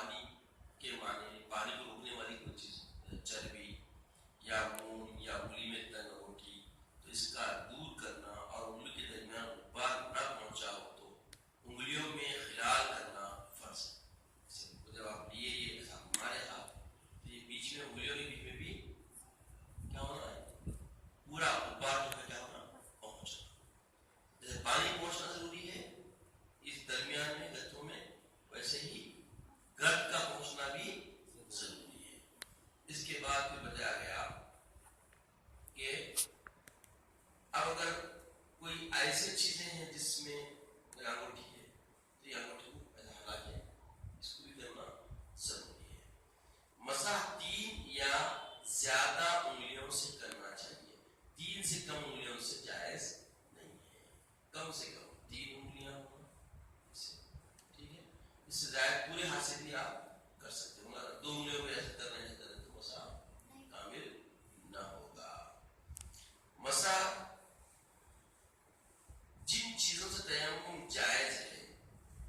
पानी के माने पानी को रोकने वाली कोई चीज, चर्बी या मून या उंगली में तंग अंगूठी, तो इसका दूर करना और उंगली के दरमियान गुब्बार न पहुंचा हो तो उंगलियों में खिलाल करना फर्ज है। जब आप लिए ये हमारे हाथ, तो ये बीच में उंगलियों के बीच में भी क्या होना है, पूरा गुब्बार जो है क्या होना, पहुंचना। जैसे पानी पहुंचना जरूरी है इस दरमियान में गत्थों में, वैसे ही गर्द का पहुंचना भी जरूरी है। इसके बाद फिर बताया गया कि अब अगर कोई ऐसी चीजें हैं जिसमें अंगूठी है, तो ये अंगूठी को हटा के इसको भी करना जरूरी है। मसाह 3 या ज्यादा उंगलियों से करना चाहिए, 3 से कम उंगलियों से जायज नहीं है। कम से कम 3 उंगलियां होना, ठीक है। इससे ज्यादा पूरे हाथ से भी आप कर सकते हो, 2 उंगलियों में ऐसे करना है तो मसा कामिल न होगा। मसा जिन चीजों से तयम्मुम जायज है,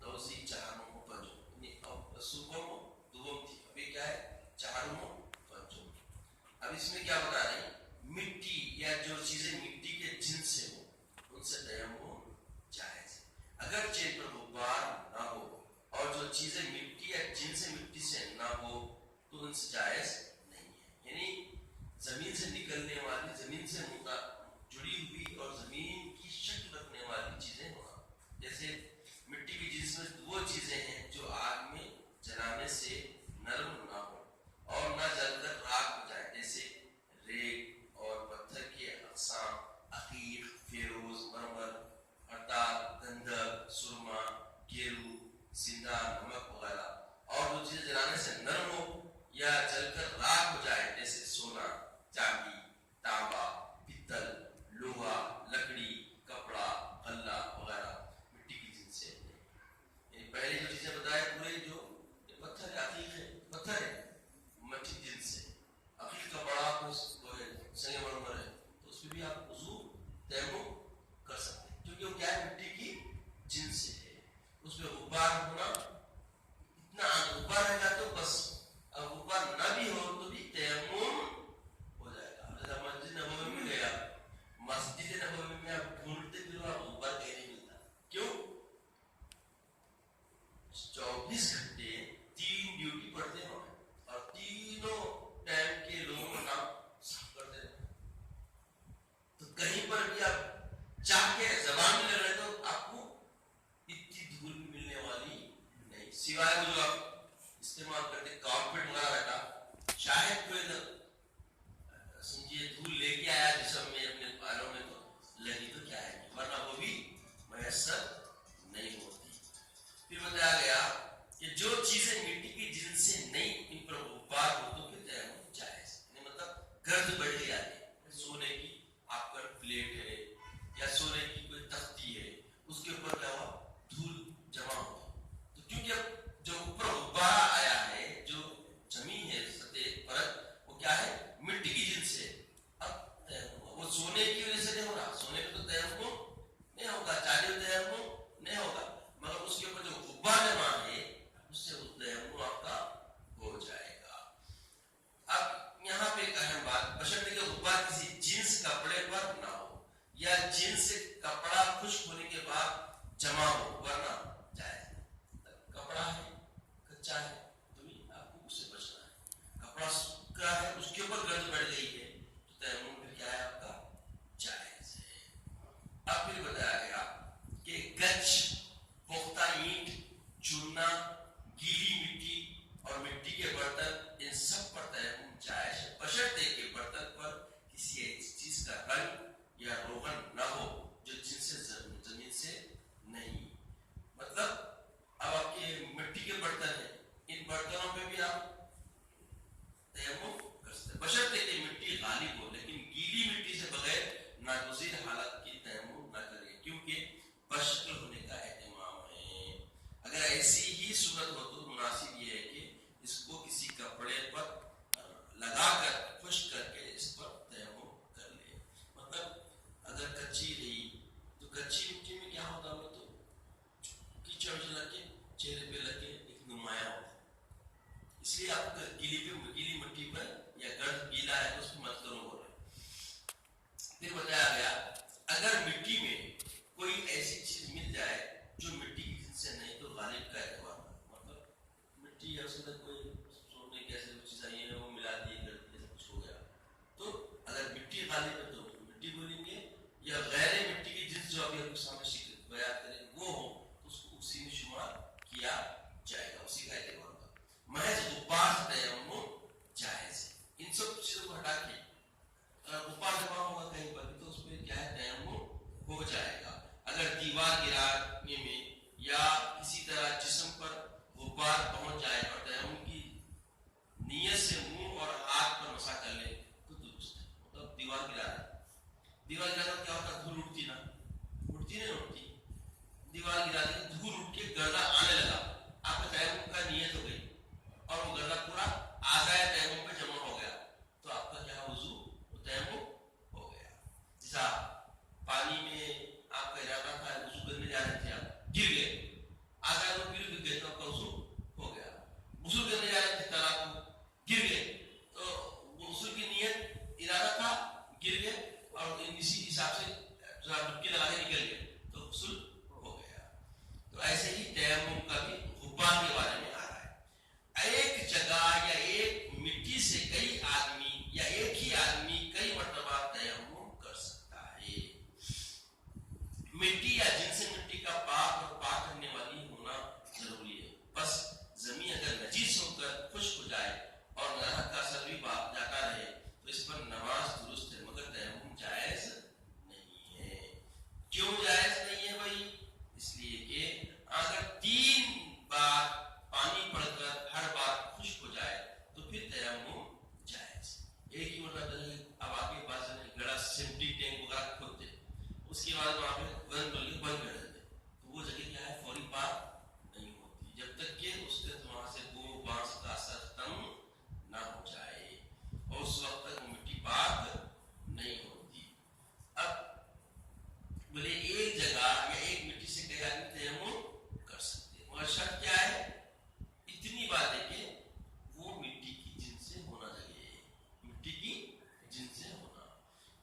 तौसी चाहनुम पंजुम, सुबह दुबम थी, अभी क्या है चाहनुम पंजुम। अब इसमें क्या बता रहे हैं, मिट्टी या जो चीजें मिट्टी के जिन्स से हो उनसे तयम्मुम जायज है, अगर चेहरे पर गुब्बार ना हो और जो चीजें मिट्टी या जिनसे मिट्टी से ना हो तो उनसे जायज नहीं है। यानी जमीन से निकलने वाली, जमीन से जुड़ी हुई और जमीन की शक्ल रखने वाली चीजें होना, जैसे मिट्टी की जिन्स में वो चीजें हैं जो आग में जलाने से नरम ना हो और ना जलकर राख हो जाए, जैसे रेत और पत्थर के अक़साम, अकीक, फेरोज, मरमर, अतार, गंधक, सुरमा, गेरू, सिंदा, नमक वगैरह। और जो चीजें जलाने से नरम हो या जलकर राख हो जाए, जैसे सोना, चांदी, तांबा, पित्तल, लोहा, लकड़ी, कपड़ा, गल्ला वगैरह मिट्टी की जिन्स से। पहले जो चीजें बताए पूरे जो पत्थर है, अकीक है, पत्थर है मिट्टी की जिन्स से, अकीक का बड़ा संगमरमर है, तो उसमें भी आप वुज़ू तयम्मुम कर सकते हैं, क्योंकि वो क्या है मिट्टी की जिन्स से है। उसमें गुब्बार होना, इतना गुब्बार रहेगा तो बस, अब गुब्बार ना भी हो तो भी तयम्मुम हो जाएगा। जैसे मस्जिद नबवी में गया, मस्जिद नबवी में आप ढूंढते फिर आप गुब्बार कहीं नहीं मिलता, क्यों? 24 घंटे 3 ड्यूटी पढ़ते हैं और तीनों टाइम के लोगों का नाम साफ करते हैं, तो कहीं पर भी आप चाह के जबान में लग रहे तो आपको इतनी धूल भी मिलने वाली नहीं, सिवाय वो जो आप इस्तेमाल करते कारपेट वगैरह रहता, शायद कोई समझिए धूल लेके आया जिसम में अपने बालों में तो लगी तो क्या है, वरना वो भी मैसर नहीं होती। फिर बताया गया कि जो चीजें मिट्टी की जिन्स से नहीं, इन पर गुब्बार हो तो फिर तयम्मुम जायज, मतलब गर्द बढ़ जाती है। सोने की आपका प्लेट है या सोने की कोई तख्ती है, उसके ऊपर क्या हुआ, धूल जमा हो, तो क्योंकि अब जो ऊपर गुब्बारा आया है, जो जमीन है सतह परत, वो क्या है मिट्टी की जिन्स से, अब वो सोने की वजह से नहीं हो रहा, सोने में तो तयम्मुम नहीं होगा, चांदी में तयम्मुम नहीं होगा, मगर उसके ऊपर जो गुब्बार जमा है उससे तयम्मुम आपका हो जाएगा। अब यहाँ पे एक अहम बात, बशर्ते कि गुब्बार किसी जिन्स कपड़े पर ना हो या जिन्स से कपड़ा खुश्क होने के बाद जमा हो, वरना जायज। कपड़ा है कच्चा है तो भी आपको उससे बचना है, कपड़ा सूखा है उसके ऊपर गर्द बढ़ गई है तो तयम्मुम फिर क्या है आपका जायज है। अब फिर बताया गया कि गच, पुख्ता ईंट, चूना, गीली मिट्टी और मिट्टी के बर्तन, इन सब पर तयम्मुम जायज है, बशर्ते के बर्तन पर किसी चीज का रंग या रोगन न हो जो जिनसे जमीन से नहीं, मतलब अब आपके मिट्टी के बर्तन है, इन बर्तनों पे भी आप तयम्मुम कर सकते, बशर्ते कि मिट्टी गालिब हो, लेकिन गीली मिट्टी से बगैर नागुज़ीर हालत की तयम्मुम न करें, क्योंकि बशक्ल होने का एहतिमाम है। अगर ऐसी ही सूरत हो तो मुनासिब ये है कि इसको किसी कपड़े पर लगाकर खुश्क करके इस पर तयम्मुम कर ले। मतलब अगर कच्ची रही तो कच्ची मिट्टी में क्या होता है, तो कीचड़ लग के चेहरे पे लग के एक नुमाया होता है, गीली मिट्टी पर या गर्द गीला है तो उसको मत करो बोल रहे। फिर बताया गया अगर मिट्टी में कोई ऐसी चीज मिल जाए जो मिट्टी की जिनसे नहीं तो गालिब का एतबार, मतलब मिट्टी है उसमें कोई सोने की ऐसी चीज आई है वो मिला दिए कर दिए सब कुछ हो गया, तो अगर मिट्टी गालिब है तो मिट्टी बोलेंगे, या गैर मिट्टी की जिस जो अभी आपके सामने बयान करें वो हो तो उसको उसी में शुमार किया जाएगा, उसी का एतबार होगा। महज गुब्बार से तयम्मुम जायज है। इन सब चीजों को हटा के गुब्बार जमा होगा कहीं पर तो उसमें क्या है तयम्मुम हो जाएगा। अगर दीवार गिराने में या किसी तरह जिस्म पर गुब्बार पहुंच जाए और तयम्मुम की नियत से मुंह और हाथ पर मसा कर ले तो दुरुस्त है। मतलब दीवार गिरा क्या होता है, धूल उठती ना, उठती नहीं उठती, दीवार गिरा दी धूल उठ के गर्दा आने लगा, आपका तयम्मुम का नियत हो गई और वो गर्दा पूरा आज़ाए तयम्मुम पे जमा हो गया तो आपका क्या वुजू तयम्मुम हो गया। जैसा पानी में आपका इरादा था वुजू करने जा रहे थे, आप गिर गए, आज़ाए वो गिर गए तो आपका वुजू हो गया। वुजू करने जा रहे थे तालाब में, गिर गए तो वुजू की नियत इरादा था, गिर गए और इसी हिसाब से डुबकी लगा के निकल गए तो गुस्ल हो गया। तो ऐसे ही तयम्मुम का भी गुब्बार के बारे में आ रहा है। एक जगह या एक मिट्टी से कई आदमी या एक ही आदमी कई मर्तबा तयम्मुम कर सकता है। मिट्टी या जिनसे मिट्टी का पाक और पाक करने वाली होना जरूरी है। बस जमीन अगर नजीस होकर खुश्क हो जाए और नरक का असर भी जाता रहे तो इस पर नमाज दुरुस्त है, मगर तयम्मुम जायज नहीं है। क्यों जायज नहीं है भाई? इसलिए कि अगर 3 बार पानी पड़कर हर बार खुश्क हो जाए तो फिर तयम्मुम जायज। एक ही मतलब अब आपके पास गड़ा सेप्टिक टैंक वगैरह खोदते, उसके बाद वहां पे बंद कर देते तो वो जगह क्या है फौरी पाक नहीं होती जब तक कि उसके वहां से वो बांस का असर खत्म ना हो जाए और उस वक्त तक वो मिट्टी पाक नहीं होती। अब बोले एक जगह या एक मिट्टी से कई आदमी तयम्मुम कर सकते हैं, मगर शर्त क्या है? इतनी बात है कि वो मिट्टी की जिनसे होना चाहिए, मिट्टी की जिनसे होना,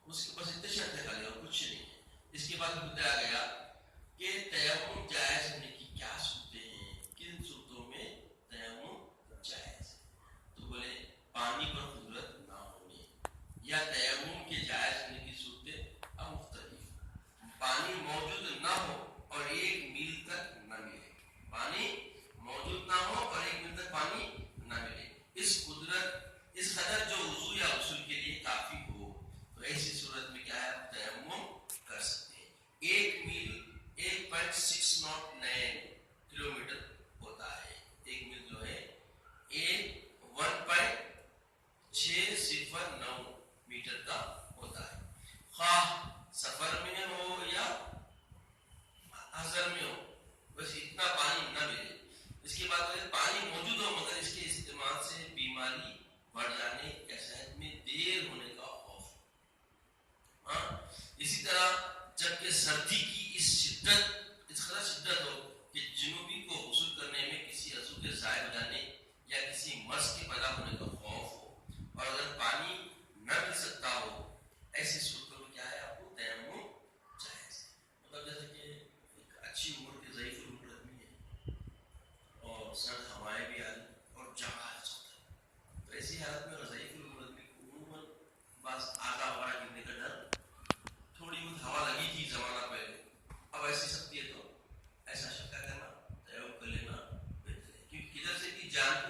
उसके पास इतने शर्त है खाली और कुछ नहीं है। इसके बाद बताया गया कि तयम्मुम जायज होने की क्या सूरतें हैं, किन सूरतों में तयम्मुम जायज है। तो बोले पानी पर कुदरत ना होने या तयम्मुम के जायज होने की सूरतें अब मुख्तलिफ, पानी मौजूद ना हो और 1 मील तक न मिले, पानी मौजूद ना हो और 1 मील तक पानी न मिले, इस कदर जो वुजू या गुस्ल के लिए काफी हो तो ऐसी सूरत में क्या है तयम्मुम कर सकते हैं। 1 मील 1.609 किलोमीटर होता है। 1 मील जो है 1.609 मीटर का होता है। खाह सफर में हो या हजर में हो, बस इतना पानी न मिले। इसके बाद पानी मौजूद हो मगर इसके इस्तेमाल से बीमारी बढ़ जाने या सेहत में देर होने का खौफ। इसी तरह जबकि सर्दी की इस कदर शिद्दत हो कि जुनूबी को गुस्ल करने में किसी अज़ू के ज़ाय हो जाने या किसी मर्ज़ के पैदा होने का खौफ हो और अगर पानी न मिल सकता हो, ऐसी सूरतों में क्या है आपको तयम्मुम जायज़ है। मतलब जैसे कि एक अच्छी उम्र के ज़ईफ़ उम्र आदमी है और सर्द हवाएं भी आ रही और जहाज होता है, तो ऐसी हालत में ज़ईफ़ उम्र आदमी को उम्र बस आधा हवा गिरने का डर, थोड़ी बहुत हवा लगी थी जमाना पहले, अब ऐसी सकती है तो ऐसा शक्का करना तयम्मुम कर लेना बेहतर है, क्योंकि किधर से भी जान को